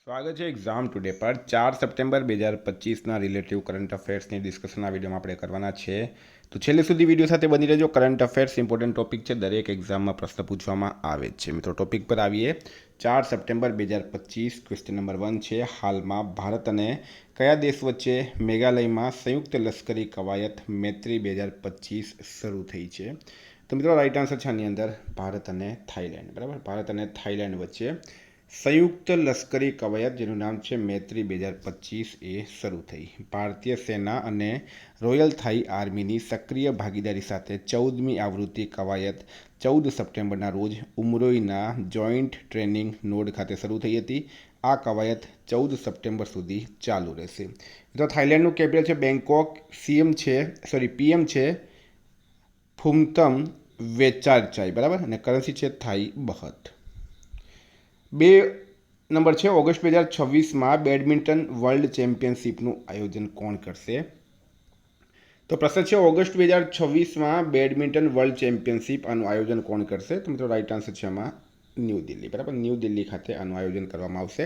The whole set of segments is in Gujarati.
સ્વાગત છે એક્ઝામ ટુડે પર 4 સપ્ટેમ્બર 2025ના રિલેટિવ કરંટ અફેર્સની ડિસ્કશનના વિડીયોમાં આપણે કરવાના છે. તો છેલ્લે સુધી વિડીયો સાથે બની રહેજો. કરંટ અફેર્સ ઇમ્પોર્ટન્ટ ટોપિક છે, દરેક એક્ઝામમાં પ્રશ્ન પૂછવામાં આવે છે. મિત્રો ટોપિક પર આવીએ. 4 સપ્ટેમ્બર 2025 ક્વેશ્ચન નંબર 1 છે. હાલમાં ભારત અને કયા દેશ વચ્ચે મેઘાલયમાં સંયુક્ત લશ્કરી કવાયત મૈત્રી 2025 શરૂ થઈ છે? તો મિત્રો રાઈટ આન્સર છે આની અંદર ભારત અને થાઈલેન્ડ. બરાબર, ભારત અને થાઈલેન્ડ વચ્ચે સંયુક્ત લશ્કરી કવાયત જેનું નામ છે મૈત્રી 2025 એ શરૂ થઈ. ભારતીય સેના અને રોયલ થાઈ આર્મીની સક્રિય ભાગીદારી સાથે 14મી આવૃત્તિ કવાયત 14 સપ્ટેમ્બરના રોજ ઉમરોઈના જોઈન્ટ ટ્રેનિંગ નોડ ખાતે શરૂ થઈ હતી. આ કવાયત 14 સપ્ટેમ્બર સુધી ચાલુ રહેશે. તો થાઈલેન્ડનું કેપિટલ છે બેંકોક, પીએમ છે ફુમતમ વેચારચાઈ, બરાબર, અને કરન્સી છે થાઈ બહત. 2 નંબર છે ઓગસ્ટ 2026માં બેડમિન્ટન વર્લ્ડ ચેમ્પિયનશિપનું આયોજન કોણ કરશે? તો પ્રશ્ન છે ઓગસ્ટ 2026માં બેડમિન્ટન વર્લ્ડ ચેમ્પિયનશિપ આનું આયોજન કોણ કરશે? તો મિત્રો રાઈટ આન્સર છે આમાં ન્યૂ દિલ્હી. બરાબર, ન્યૂ દિલ્હી ખાતે આનું આયોજન કરવામાં આવશે.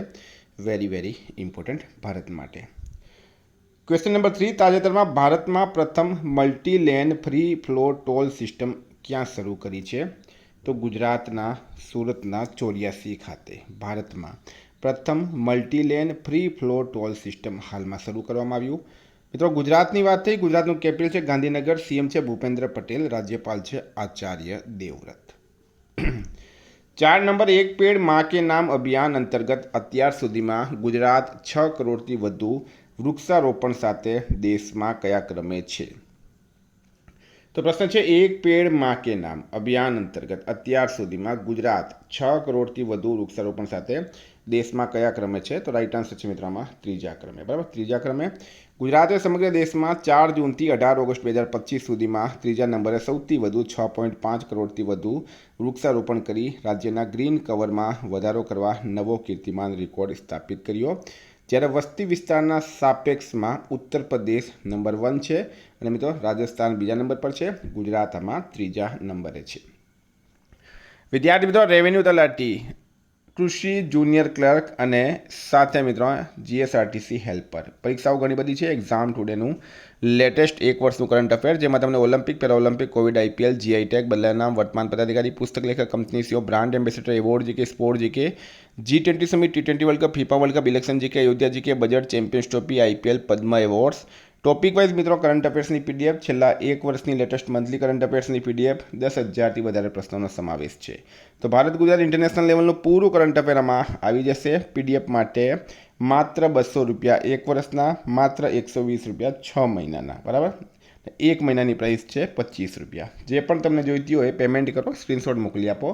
વેરી ઇમ્પોર્ટન્ટ ભારત માટે. ક્વેશ્ચન નંબર 3, તાજેતરમાં ભારતમાં પ્રથમ multi lane free flow toll system ક્યાં શરૂ કરી છે? તો ગુજરાતના સુરતના 84 ખાતે ભારતમાં પ્રથમ મલ્ટીલેન ફ્રી ફ્લો ટોલ સિસ્ટમ હાલમાં શરૂ કરવામાં આવ્યું. મિત્રો ગુજરાતની વાત થઈ. ગુજરાતનું કેપિટલ છે ગાંધીનગર, સીએમ છે ભૂપેન્દ્ર પટેલ, રાજ્યપાલ છે આચાર્ય દેવવ્રત. 4 નંબર, એક પેડ માં કે નામ અભિયાન અંતર્ગત અત્યાર સુધીમાં ગુજરાત 6 કરોડથી વધુ વૃક્ષારોપણ સાથે દેશમાં કયા ક્રમે છે? તો પ્રશ્ન છે એક પેડ માં કે નામ અભિયાન અંતર્ગત અત્યાર સુધીમાં ગુજરાત 6 કરોડથી વધુ વૃક્ષારોપણ સાથે દેશમાં કયા ક્રમે છે? તો રાઈટ આન્સર છે મિત્રોમાં ત્રીજા ક્રમે. બરાબર, ત્રીજા ક્રમે. ગુજરાતે સમગ્ર દેશમાં 4 જૂનથી 18 ઓગસ્ટ 2025 સુધીમાં ત્રીજા નંબરે સૌથી વધુ 6.5 કરોડથી વધુ વૃક્ષારોપણ કરી રાજ્યના ગ્રીન કવરમાં વધારો કરવા નવો કીર્તિમાન રેકોર્ડ સ્થાપિત કર્યો. જ્યારે વસ્તી વિસ્તારના સાપેક્ષમાં ઉત્તર પ્રદેશ નંબર 1 છે અને મિત્રો રાજસ્થાન બીજા નંબર પર છે. ગુજરાત આમાં ત્રીજા નંબરે છે. વિદ્યાર્થી મિત્રો, રેવન્યુ તલાટી, કૃષિ જુનિયર ક્લર્ક અને સાથે મિત્રો જીએસઆરટીસી હેલ્પર પરીક્ષાઓ ઘણી બધી છે. એક્ઝામ ટુડેનું લેટેસ્ટ 1 વર્ષનું કરંટ અફેર, જેમાં તમને Olympic, Paralympic, Covid, IPL, GI tag, બદલાયા નામ, વર્તમાન પદાધિકારી, પુસ્તક લેખક, company CEO, brand ambassador, award GK, sport GK, G20 summit, T20 world cup, FIFA world cup, election GK, Ayodhya GK, budget, champions trophy, IPL, Padma awards. Topic wise મિત્રો કરંટ અફેર્સની પીડીએફ, છેલ્લા 1 વર્ષની લેટેસ્ટ મંથલી કરંટ અફેર્સની પીડીએફ, 10,000થી વધારે પ્રશ્નોનો સમાવેશ છે. તો ભારત ગુજરાત ઇન્ટરનેશનલ લેવલનું પૂરું કરંટ અફેર આમાં આવી જશે. પીડીએફ માટે માત્ર 200 રૂપિયા 1 વર્ષના, માત્ર 120 રૂપિયા 6 મહિનાના. બરાબર, 1 મહિનાની પ્રાઇસ છે 25 રૂપિયા. જે પણ તમને જોઈતી હોય પેમેન્ટ કરો, સ્ક્રીનશોટ મોકલી આપો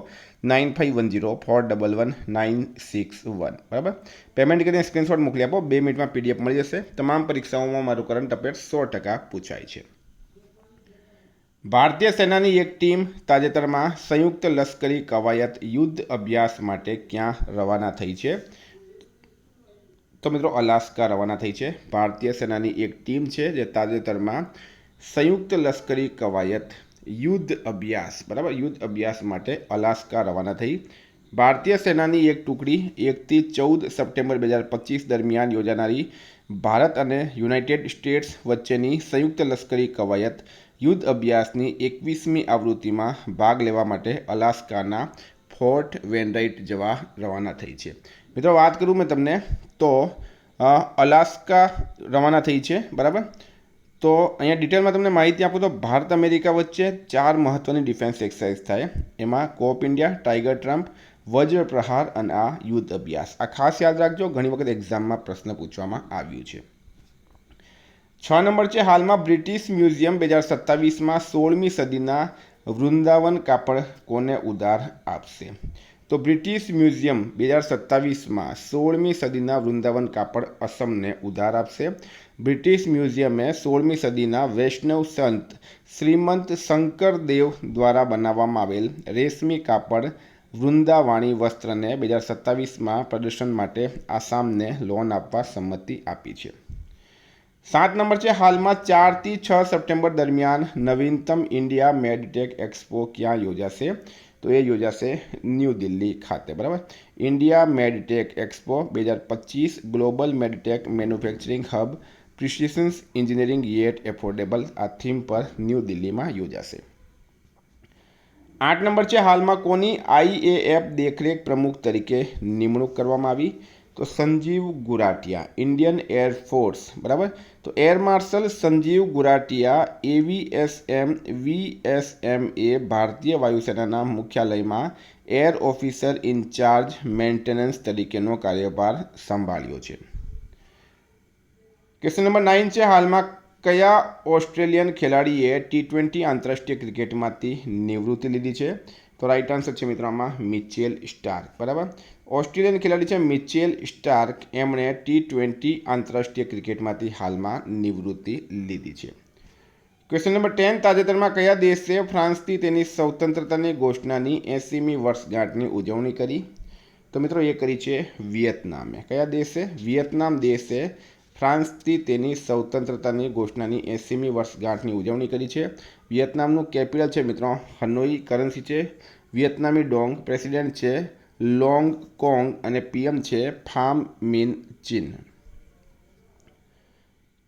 9510419961. બરાબર, પેમેન્ટ કરીને સ્ક્રીનશોટ મોકલી આપો. 2 મિનિટમાં પીડીએફ મળી જશે. તમામ પરીક્ષાઓમાં મારું કરંટ અફેર 100% પૂછાય છે. ભારતીય સેનાની એક ટીમ તાજેતરમાં સંયુક્ત લશ્કરી કવાયત યુદ્ધ અભ્યાસ માટે ક્યાં રવાના થઈ છે? તો મિત્રો અલાસ્કા રવાના થઈ છે. ભારતીય સેનાની એક ટીમ છે જે તાજેતરમાં સંયુક્ત લશ્કરી કવાયત યુદ્ધ અભ્યાસ, બરાબર, યુદ્ધ અભ્યાસ માટે અલાસ્કા રવાના થઈ. ભારતીય સેનાની એક ટુકડી 1થી 14 સપ્ટેમ્બર 2025 દરમિયાન યોજાનારી ભારત અને યુનાઇટેડ સ્ટેટ્સ વચ્ચેની સંયુક્ત લશ્કરી કવાયત યુદ્ધ અભ્યાસની 21મી આવૃત્તિમાં ભાગ લેવા માટે અલાસ્કાના ફોર્ટ વેનરાઇટ જવા રવાના થઈ છે. મિત્રો વાત કરું મેં તમને તો અલાસ્કા રવાના થઈ છે. બરાબર, તો અહીંયા ડિટેલમાં તમને માહિતી આપું તો ભારત અમેરિકા વચ્ચે 4 મહત્ત્વની ડિફેન્સ એક્સરસાઇઝ થાય. એમાં કોપ ઇન્ડિયા, ટાઈગર ટ્રમ્પ, વજ્ર પ્રહાર અને આ યુદ્ધ અભ્યાસ. આ ખાસ યાદ રાખજો, ઘણી વખત એક્ઝામમાં પ્રશ્ન પૂછવામાં આવ્યું છે. 6 નંબર છે હાલમાં બ્રિટિશ મ્યુઝિયમ 2027માં 16મી સદીના વૃંદાવન કાપડ કોને ઉધાર આપશે? તો બ્રિટિશ મ્યુઝિયમ 2027માં 16મી સદીના વૃંદાવન કાપડ અસમને ઉધાર આપશે. બ્રિટિશ મ્યુઝિયમે 16મી સદીના વૈષ્ણવ સંત શ્રીમંત શંકરદેવ દ્વારા બનાવવામાં આવેલ રેશમી કાપડ વૃંદાવાણી વસ્ત્રને 2027માં પ્રદર્શન માટે આસામને લોન આપવા સંમતિ આપી છે. 7 નંબર છે હાલમાં 4થી 6 સપ્ટેમ્બર દરમિયાન નવીનતમ ઇન્ડિયા મેડટેક એક્સપો ક્યાં યોજાશે? તો એ યોજાશે ન્યૂ દિલ્હી ખાતે, બરાબર. India MedTech expo 2025 global MedTech manufacturing hub precisions engineering yet affordable આ થીમ પર ન્યૂ દિલ્હીમાં યોજાશે. 8 નંબર છે, હાલમાં કોની IAF દેખરેખ પ્રમુખ તરીકે નિમણૂક કરવામાં આવી? તો સંજીવ ગુરાટિયા, ઇન્ડિયન એરફોર્સ, બરાબર. તો એર માર્શલ સંજીવ ગુરાટિયા VSMA ભારતીય વાયુસેનાના મુખ્યાલયમાં એર ઓફિસર ઇન્ચાર્જ મેન્ટેનન્સ તરીકેનો કાર્યભાર સંભાળ્યો છે. ક્વેશ્ચન નંબર 9 છે, હાલમાં કયા ઓસ્ટ્રેલિયન ખેલાડીએ T20 આંતરરાષ્ટ્રીય ક્રિકેટમાંથી નિવૃત્તિ લીધી છે? તો રાઈટ આન્સર છે મિત્રો આમાં મિચેલ સ્ટાર્ક, બરાબર. ઓસ્ટ્રેલિયન ખેલાડી છે મિચેલ સ્ટાર્ક, એમણે T20 આંતરરાષ્ટ્રીય ક્રિકેટમાંથી હાલમાં નિવૃત્તિ લીધી છે. ક્વેશ્ચન નંબર 10, તાજેતરમાં કયા દેશે ફ્રાન્સથી તેની સ્વતંત્રતાની ઘોષણાની 80મી વર્ષગાંઠની ઉજવણી કરી? તો મિત્રો એ કરી છે વિયેતનામે. કયા દેશે? વિયેતનામ દેશે ફ્રાન્સથી તેની સ્વતંત્રતાની ઘોષણાની 80મી વર્ષગાંઠની ઉજવણી કરી છે. વિયેતનામનું કેપિટલ છે મિત્રો હનોઈ, કરન્સી છે વિયેતનામી ડોંગ, પ્રેસિડેન્ટ છે લોંગ કોંગ અને PM છે ફામ મિન ચીન.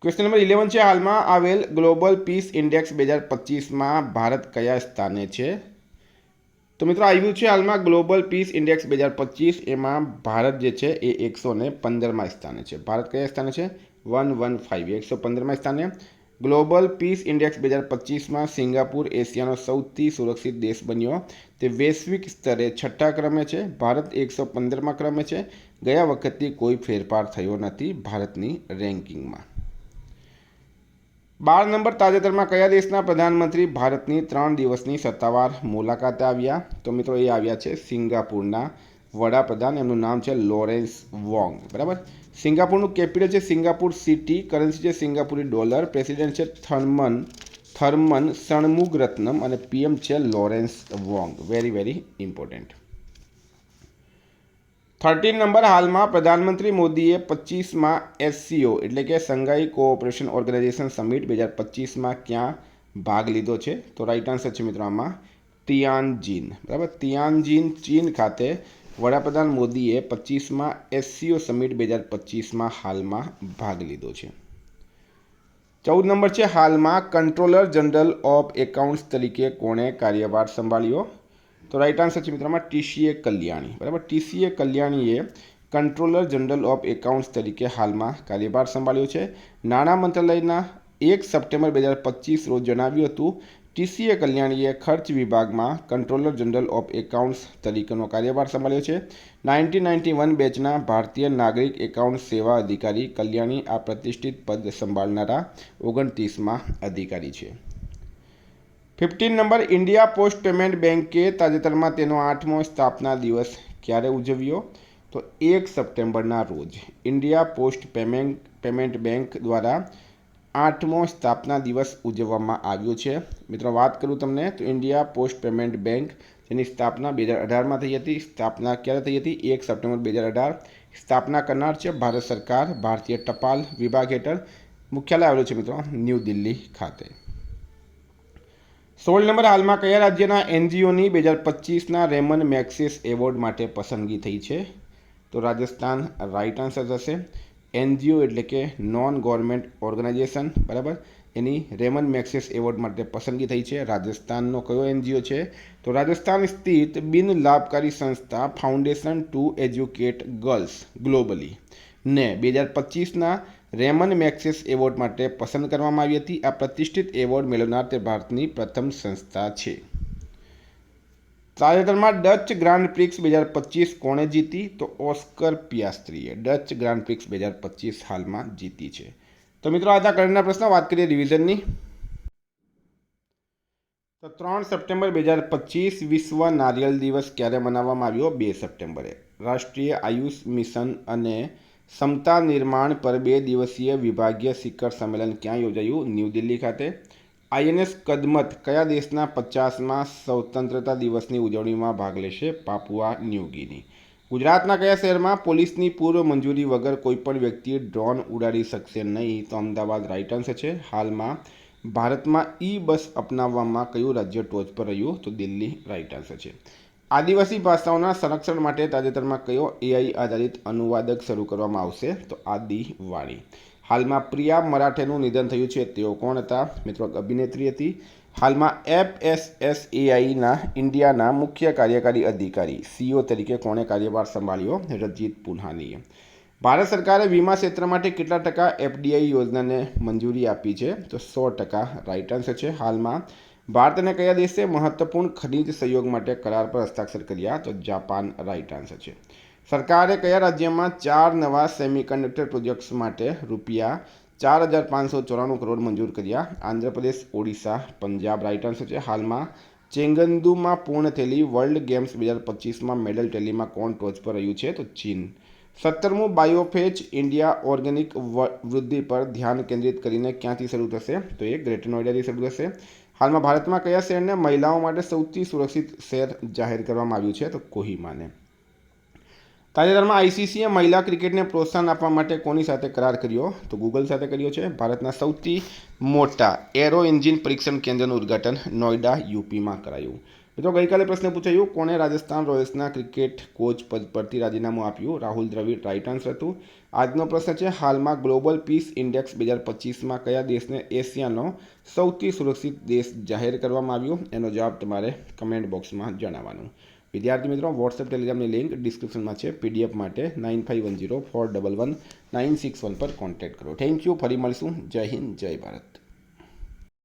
ક્વેશ્ચન નંબર 11 છે, હાલમાં આવેલ ગ્લોબલ પીસ ઇન્ડેક્સ 2025માં ભારત કયા સ્થાને છે? તો મિત્રો આવ્યું છે હાલમાં ગ્લોબલ પીસ ઇન્ડેક્સ 2025, એમાં ભારત જે છે એ 115માં સ્થાને છે. ભારત કયા સ્થાને છે? 115, 115માં સ્થાને. ગ્લોબલ પીસ ઇન્ડેક્સ 2025માં સિંગાપુર એશિયાનો સૌથી સુરક્ષિત દેશ બન્યો. તે વૈશ્વિક સ્તરે 6ઠ્ઠા ક્રમે છે. ભારત 115માં ક્રમે છે. ગયા વખતથી કોઈ ફેરફાર થયો નથી ભારતની રેન્કિંગમાં. 12 નંબર, તાજેતરમાં કયા દેશના પ્રધાનમંત્રી ભારતની 3 દિવસની સત્તાવાર મુલાકાતે આવ્યા? તો મિત્રો એ આવ્યા છે સિંગાપુરના વડાપ્રધાન, એમનું નામ છે લોરેન્સ વોંગ, બરાબર. સિંગાપુરનું કેપિટલ છે સિંગાપુર સિટી, કરન્સી છે સિંગાપુરી ડોલર, પ્રેસિડેન્ટ છે થર્મન ષણમુગરત્નમ અને PM છે Lawrence Wong. Very important. 13 number, હાલમાં પ્રધાનમંત્રી મોદીએ 25માં SCO એટલે કે સંઘાઈ કોઓપરેશન ઓર્ગેનાઇઝેશન સમિટ 2025માં ક્યાં ભાગ લીધો છે? તો રાઈટ આન્સર છે મિત્રો આમાં તિયાનજીન, બરાબર. તિયાનજીન ચીન ખાતે વડાપ્રધાન મોદીએ 25માં SCO સમિટ 2025માં હાલમાં ભાગ લીધો છે. 14 નંબર છે, હાલમાં કંટ્રોલર જનરલ ઓફ એકાઉન્ટ્સ તરીકે કોણે કાર્યભાર સંભાળ્યો? તો રાઈટ આન્સર છે મિત્રોમાં TCA કલ્યાણી, બરાબર. TCA કલ્યાણીએ કંટ્રોલર જનરલ ઓફ એકાઉન્ટ્સ તરીકે હાલમાં કાર્યભાર સંભાળ્યો છે. નાણાં મંત્રાલયના 1 સપ્ટેમ્બર 2025 રોજ જણાવ્યું હતું TCA કલ્યાણીએ ખર્ચ વિભાગમાં કંટ્રોલર જનરલ ઓફ એકાઉન્ટ્સ તરીકેનો કાર્યભાર સંભાળ્યો છે. 1991 બેચના ભારતીય નાગરિક એકાઉન્ટ સેવા અધિકારી કલ્યાણી આ પ્રતિષ્ઠિત પદ સંભાળનારા 29માં અધિકારી છે. 15 નંબર, ઇન્ડિયા પોસ્ટ પેમેન્ટ બેંકે તાજેતરમાં તેનો 8મો સ્થાપના દિવસ ક્યારે ઉજવ્યો? તો 1 સપ્ટેમ્બરના રોજ ઇન્ડિયા પોસ્ટ પેમેન્ટ બેંક દ્વારા 8મો સ્થાપના દિવસ ઉજવવામાં આવ્યો છે. મિત્રો વાત કરું તમને તો ઇન્ડિયા પોસ્ટ પેમેન્ટ બેંક જેની સ્થાપના 2018માં થઈ હતી. સ્થાપના ક્યારે થઈ હતી? 1 સપ્ટેમ્બર 2018. સ્થાપના કરનાર છે ભારત સરકાર, ભારતીય ટપાલ વિભાગ હેઠળ. મુખ્યાલય આવેલું છે મિત્રો ન્યૂ દિલ્હી ખાતે. 16 નંબર, હાલમાં કયા રાજ્યના NGOની 2025ના રેમન મેગ્સેસ એવોર્ડ માટે પસંદગી થઈ છે? તો રાજસ્થાન રાઈટ આન્સર થશે. NGO એટલે કે નોન ગવર્મેન્ટ ઓર્ગેનાઇઝેશન, બરાબર. એની રેમન મેગ્સેસ એવોર્ડ માટે પસંદગી થઈ છે. રાજસ્થાનનો કયો NGO છે? તો રાજસ્થાન સ્થિત બિન લાભકારી સંસ્થા foundation two educate girls globally ને 2025ના રેમન મેગ્સેસ એવોર્ડ માટે પસંદ કરવામાં આવી હતી. આ પ્રતિષ્ઠિત એવોર્ડ મેળવનાર તે ભારતની પ્રથમ સંસ્થા છે. તાજેતરમાં ડચ ગ્રાન્ડ પ્રિક્સ 2025 કોણે જીતી? તો ઓસ્કર પિયાસ્ત્રીએ ડચ ગ્રાન્ડ પ્રિક્સ 2025 હાલમાં જીતી છે. તો મિત્રો આ હતા કરંટના પ્રશ્નો. વાત કરીએ રિવિઝનની. તો 3 સપ્ટેમ્બર 2025 વિશ્વ નારિયેળ દિવસ ક્યારે મનાવવામાં આવ્યો? 2 સપ્ટેમ્બરે. રાષ્ટ્રીય આયુષ મિશન અને ક્ષમતા નિર્માણ પર 2 દિવસીય વિભાગીય શિખર સંમેલન ક્યાં યોજાયું? ન્યૂ દિલ્હી ખાતે. INS કદમત કયા દેશના 50માં સ્વતંત્રતા દિવસની ઉજવણીમાં ભાગ લેશે? Papua new guinea. ગુજરાતના કયા શહેરમાં પોલીસની પૂર્વ મંજૂરી વગર કોઈપણ વ્યક્તિ ડ્રોન ઉડાડી શકશે નહીં? તો અમદાવાદ રાઈટ આન્સર છે. હાલમાં ભારતમાં બસ અપનાવવામાં કયું રાજ્ય ટોચ પર રહ્યું? તો દિલ્હી રાઈટ આન્સર છે. આદિવાસી ભાષાઓના સંરક્ષણ માટે તાજેતરમાં કયો એઆઈ આધારિત અનુવાદક શરૂ કરવામાં આવશે? તો આદિવાણી. હાલમાં પ્રિયા મરાઠેનું નિધન થયું છે. તેઓ કોણ હતા? મિત્રો, અભિનેત્રી હતી. હાલમાં FSSAIના ઇન્ડિયાના મુખ્ય કાર્યકારી અધિકારી CEO તરીકે કોણે કાર્યભાર સંભાળ્યો? રજિત પુન્હાનીએ. ભારત સરકારે વીમા ક્ષેત્ર માટે કેટલા ટકા FDI યોજનાને મંજૂરી આપી છે? તો 100%. રાઇટ આન્સર છે. હાલમાં ભારત અને કયા દેશે મહત્વપૂર્ણ ખનિજ સહયોગ માટે કરાર પર હસ્તાક્ષર કર્યા? તો જાપાન. રાઇટ આન્સર છે. સરકારે કયા રાજ્યમાં 4 નવા સેમિકન્ડક્ટર પ્રોજેક્ટ્સ માટે રૂપિયા 4,594 કરોડ મંજૂર કર્યા? આંધ્રપ્રદેશ, ઓડિશા, પંજાબ. રાઇટ આન્સર છે. હાલમાં ચેંગદુમાં પૂર્ણ થયેલી વર્લ્ડ ગેમ્સ 2025માં મેડલ ટેલીમાં કોણ ટોચ પર રહ્યું છે? તો ચીન. 17મું બાયોફેજ ઇન્ડિયા ઓર્ગેનિક વૃદ્ધિ પર ધ્યાન કેન્દ્રિત કરીને ક્યાંથી શરૂ થશે? તો એ ગ્રેટર નોઈડાથી શરૂ થશે. હાલમાં ભારતમાં કયા શહેરને મહિલાઓ માટે સૌથી સુરક્ષિત શહેર જાહેર કરવામાં આવ્યું છે? તો કોહિમાને. તાજેતરમાં આઈસીસીએ મહિલા ક્રિકેટને પ્રોત્સાહન આપવા માટે કોની સાથે કરાર કર્યો? તો ગૂગલ સાથે કર્યો છે. ભારતના સૌથી મોટા એરો એન્જિન પરીક્ષણ કેન્દ્રનું ઉદ્ઘાટન નોઈડા, યુપીમાં કરાયું. મિત્રો, ગઈકાલે પ્રશ્ન પૂછાયું, કોણે રાજસ્થાન રોયલ્સના ક્રિકેટ કોચ પદ પરથી રાજીનામું આપ્યું? રાહુલ દ્રવિડ. રાઇટ આન્સર હતું. આજનો પ્રશ્ન છે, હાલમાં ગ્લોબલ પીસ ઇન્ડેક્સ 2025માં કયા દેશને એશિયાનો સૌથી સુરક્ષિત દેશ જાહેર કરવામાં આવ્યો? એનો જવાબ તમારે કમેન્ટ બોક્સમાં જણાવવાનું. વિદ્યાર્થી મિત્રો, વોટ્સએપ ટેલિગ્રામની લિંક ડિસ્ક્રિપ્શનમાં છે. PDF માટે 9510411961 પર કોન્ટેક્ટ કરો. Thank you. ફરી મળીશું. જય હિન્દ, જય ભારત.